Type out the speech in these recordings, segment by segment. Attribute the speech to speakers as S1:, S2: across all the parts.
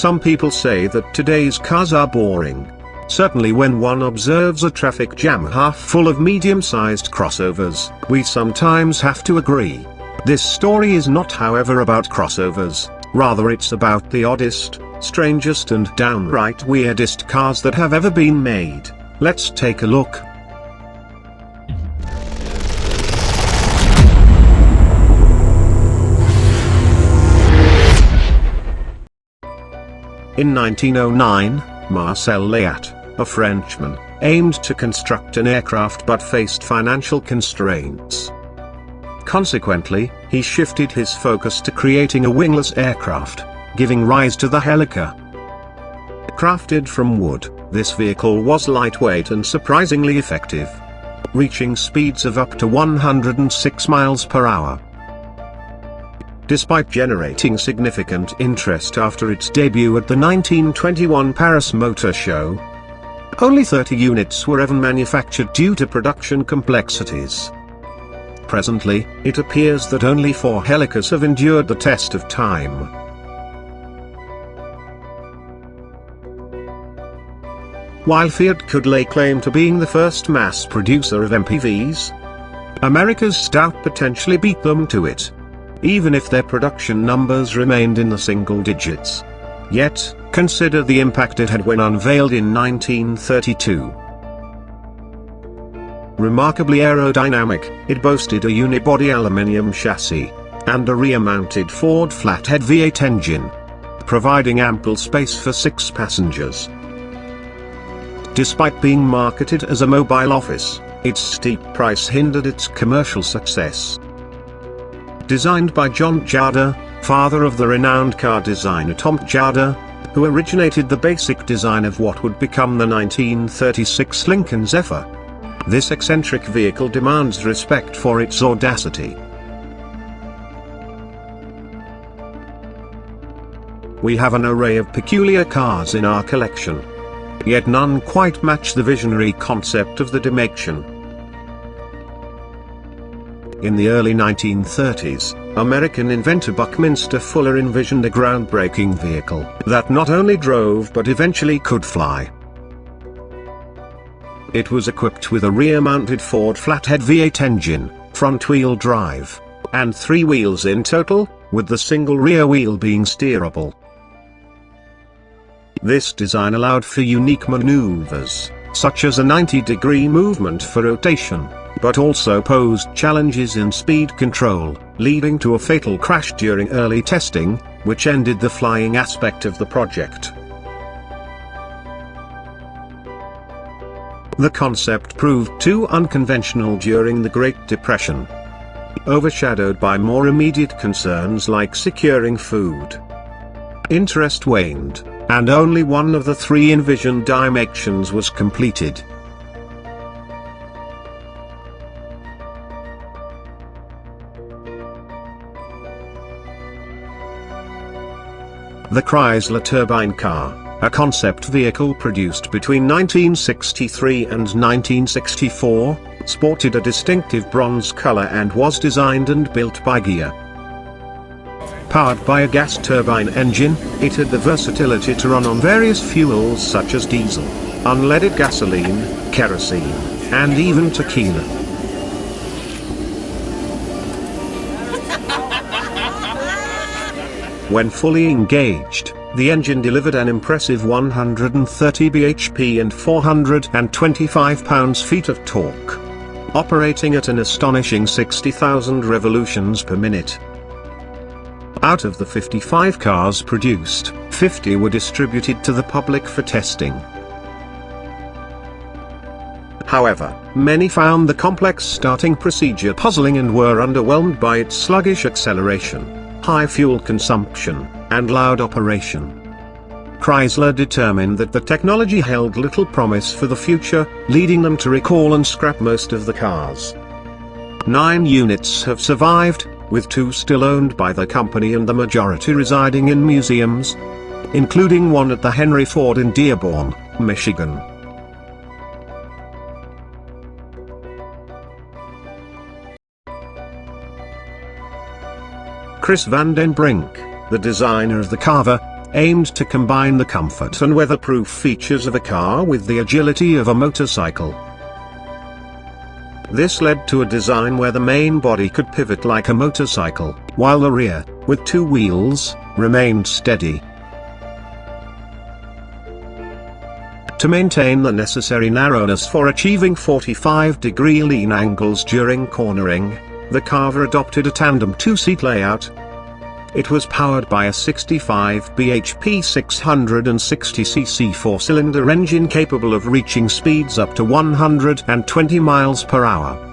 S1: Some people say that today's cars are boring. Certainly when one observes a traffic jam half full of medium-sized crossovers, we sometimes have to agree. This story is not, however, about crossovers, rather it's about the oddest, strangest and downright weirdest cars that have ever been made. Let's take a look. In 1909, Marcel Layat, a Frenchman, aimed to construct an aircraft but faced financial constraints. Consequently, he shifted his focus to creating a wingless aircraft, giving rise to the Helica. Crafted from wood, this vehicle was lightweight and surprisingly effective, reaching speeds of up to 106 miles per hour. Despite generating significant interest after its debut at the 1921 Paris Motor Show, only 30 units were ever manufactured due to production complexities. Presently, it appears that only 4 Helicas have endured the test of time. While Fiat could lay claim to being the first mass producer of MPVs, America's Stout potentially beat them to it, even if their production numbers remained in the single digits. Yet, consider the impact it had when unveiled in 1932. Remarkably aerodynamic, it boasted a unibody aluminium chassis, and a rear-mounted Ford flathead V8 engine, providing ample space for 6 passengers. Despite being marketed as a mobile office, its steep price hindered its commercial success. Designed by John Jada, father of the renowned car designer Tom Jada, who originated the basic design of what would become the 1936 Lincoln Zephyr. This eccentric vehicle demands respect for its audacity. We have an array of peculiar cars in our collection. Yet none quite match the visionary concept of the Dymaxion. In the early 1930s, American inventor Buckminster Fuller envisioned a groundbreaking vehicle that not only drove but eventually could fly. It was equipped with a rear-mounted Ford flathead V8 engine, front-wheel drive, and 3 wheels in total, with the single rear wheel being steerable. This design allowed for unique maneuvers, such as a 90-degree movement for rotation, but also posed challenges in speed control, leading to a fatal crash during early testing, which ended the flying aspect of the project. The concept proved too unconventional during the Great Depression, overshadowed by more immediate concerns like securing food. Interest waned, and only one of the 3 envisioned Dymaxions was completed. The Chrysler turbine car, a concept vehicle produced between 1963 and 1964, sported a distinctive bronze color and was designed and built by Ghia. Powered by a gas turbine engine, it had the versatility to run on various fuels such as diesel, unleaded gasoline, kerosene, and even tequila. When fully engaged, the engine delivered an impressive 130 bhp and 425 pounds-feet of torque, operating at an astonishing 60,000 revolutions per minute. Out of the 55 cars produced, 50 were distributed to the public for testing. However, many found the complex starting procedure puzzling and were underwhelmed by its sluggish acceleration, high fuel consumption, and loud operation. Chrysler determined that the technology held little promise for the future, leading them to recall and scrap most of the cars. 9 units have survived, with 2 still owned by the company and the majority residing in museums, including one at the Henry Ford in Dearborn, Michigan. Chris Van den Brink, the designer of the Carver, aimed to combine the comfort and weatherproof features of a car with the agility of a motorcycle. This led to a design where the main body could pivot like a motorcycle, while the rear, with two wheels, remained steady. To maintain the necessary narrowness for achieving 45-degree lean angles during cornering, the Carver adopted a tandem two-seat layout. It was powered by a 65 bhp 660cc four-cylinder engine capable of reaching speeds up to 120 miles per hour.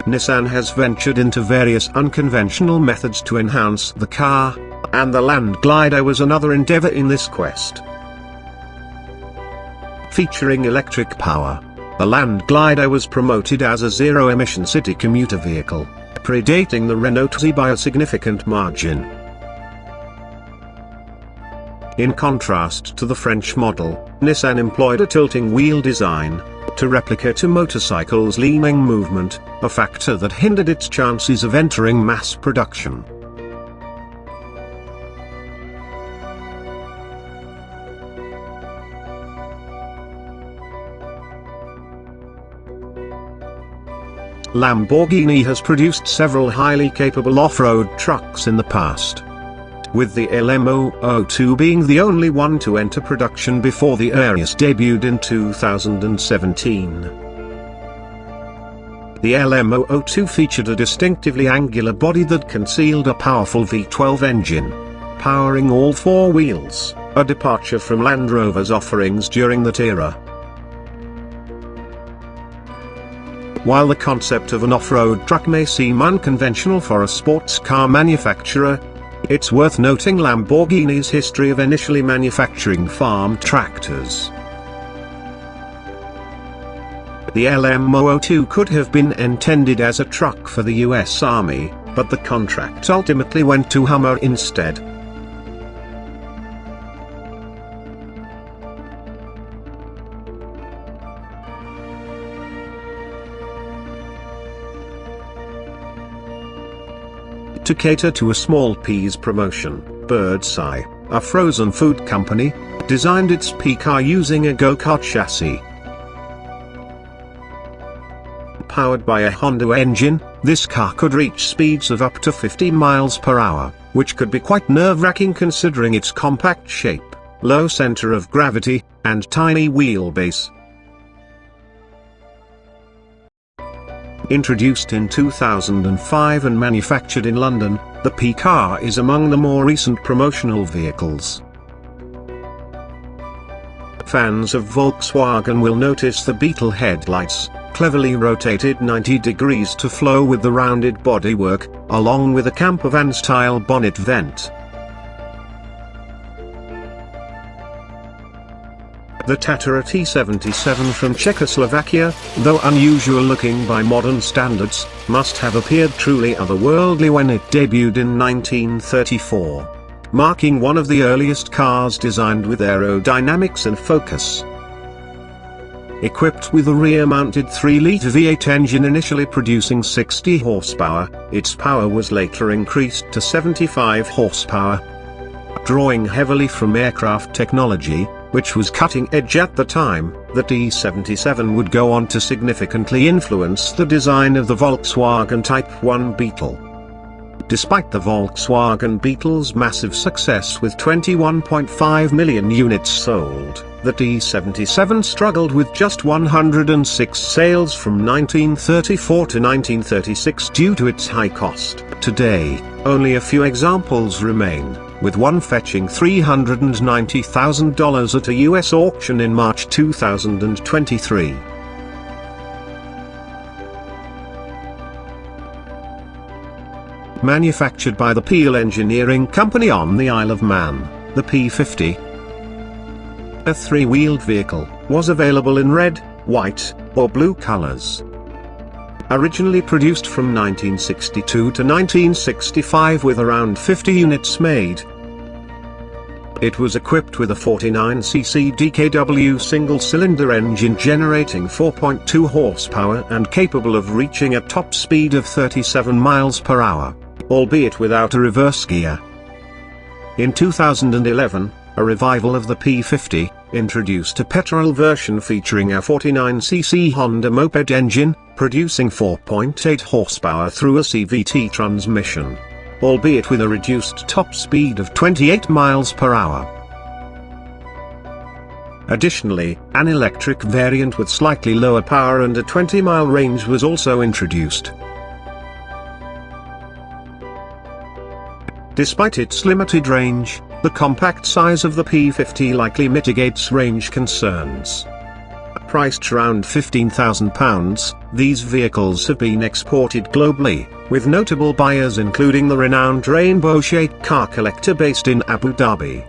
S1: Nissan has ventured into various unconventional methods to enhance the car, and the Land Glider was another endeavor in this quest. Featuring electric power, the Land Glider was promoted as a zero-emission city commuter vehicle, predating the Renault Z by a significant margin. In contrast to the French model, Nissan employed a tilting wheel design to replicate a motorcycle's leaning movement, a factor that hindered its chances of entering mass production. Lamborghini has produced several highly capable off-road trucks in the past, with the LM002 being the only one to enter production before the Arius debuted in 2017. The LM002 featured a distinctively angular body that concealed a powerful V12 engine, powering all four wheels, a departure from Land Rover's offerings during that era. While the concept of an off-road truck may seem unconventional for a sports car manufacturer, it's worth noting Lamborghini's history of initially manufacturing farm tractors. The LM002 could have been intended as a truck for the US Army, but the contract ultimately went to Hummer instead. To cater to a small peas promotion, Birdseye, a frozen food company, designed its pea car using a go-kart chassis. Powered by a Honda engine, this car could reach speeds of up to 50 miles per hour, which could be quite nerve-wracking considering its compact shape, low center of gravity, and tiny wheelbase. Introduced in 2005 and manufactured in London, the P car is among the more recent promotional vehicles. Fans of Volkswagen will notice the Beetle headlights, cleverly rotated 90 degrees to flow with the rounded bodywork, along with a campervan-style bonnet vent. The Tatra T77 from Czechoslovakia, though unusual looking by modern standards, must have appeared truly otherworldly when it debuted in 1934, marking one of the earliest cars designed with aerodynamics and focus. Equipped with a rear-mounted 3-liter V8 engine initially producing 60 horsepower, its power was later increased to 75 horsepower. Drawing heavily from aircraft technology, which was cutting edge at the time, the T77 would go on to significantly influence the design of the Volkswagen Type 1 Beetle. Despite the Volkswagen Beetle's massive success with 21.5 million units sold, the T77 struggled with just 106 sales from 1934 to 1936 due to its high cost. Today, only a few examples remain, with one fetching $390,000 at a US auction in March 2023. Manufactured by the Peel Engineering Company on the Isle of Man, the P50, a three-wheeled vehicle, was available in red, white, or blue colors. Originally produced from 1962 to 1965 with around 50 units made, It was equipped with a 49cc DKW single-cylinder engine generating 4.2 horsepower and capable of reaching a top speed of 37 miles per hour, albeit without a reverse gear. In 2011, a revival of the P50 introduced a petrol version featuring a 49cc Honda moped engine, producing 4.8 horsepower through a CVT transmission, albeit with a reduced top speed of 28 miles per hour. Additionally, an electric variant with slightly lower power and a 20-mile range was also introduced. Despite its limited range, the compact size of the P50 likely mitigates range concerns. Priced around £15,000, these vehicles have been exported globally, with notable buyers including the renowned Rainbow Sheikh car collector based in Abu Dhabi.